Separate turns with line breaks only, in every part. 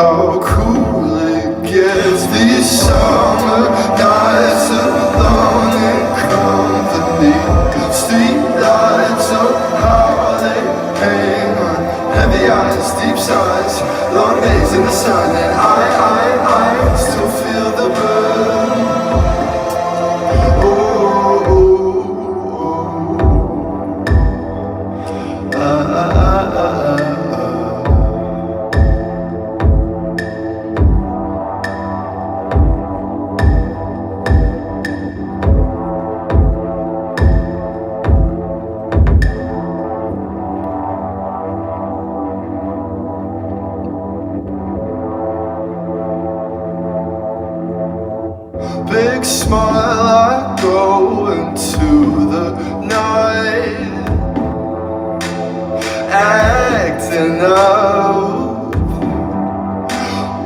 how cool it gets. These summer nights alone in company. Street lights, oh how they hang on heavy eyes, deep sighs, long days in the sun, and I still feel the burn. Big smile, I go into the night, acting out.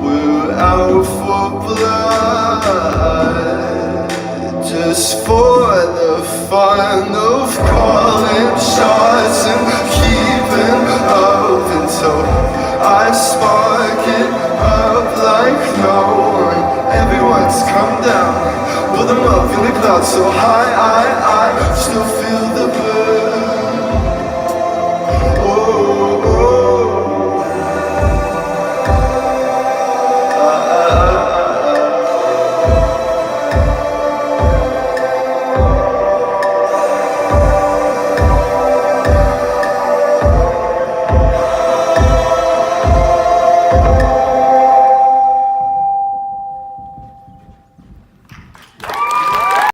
We're out for blood, just for the fun of calling shots and keeping up until I spark it up like no one. Everyone's come down with them up in the clouds so high, I still feel the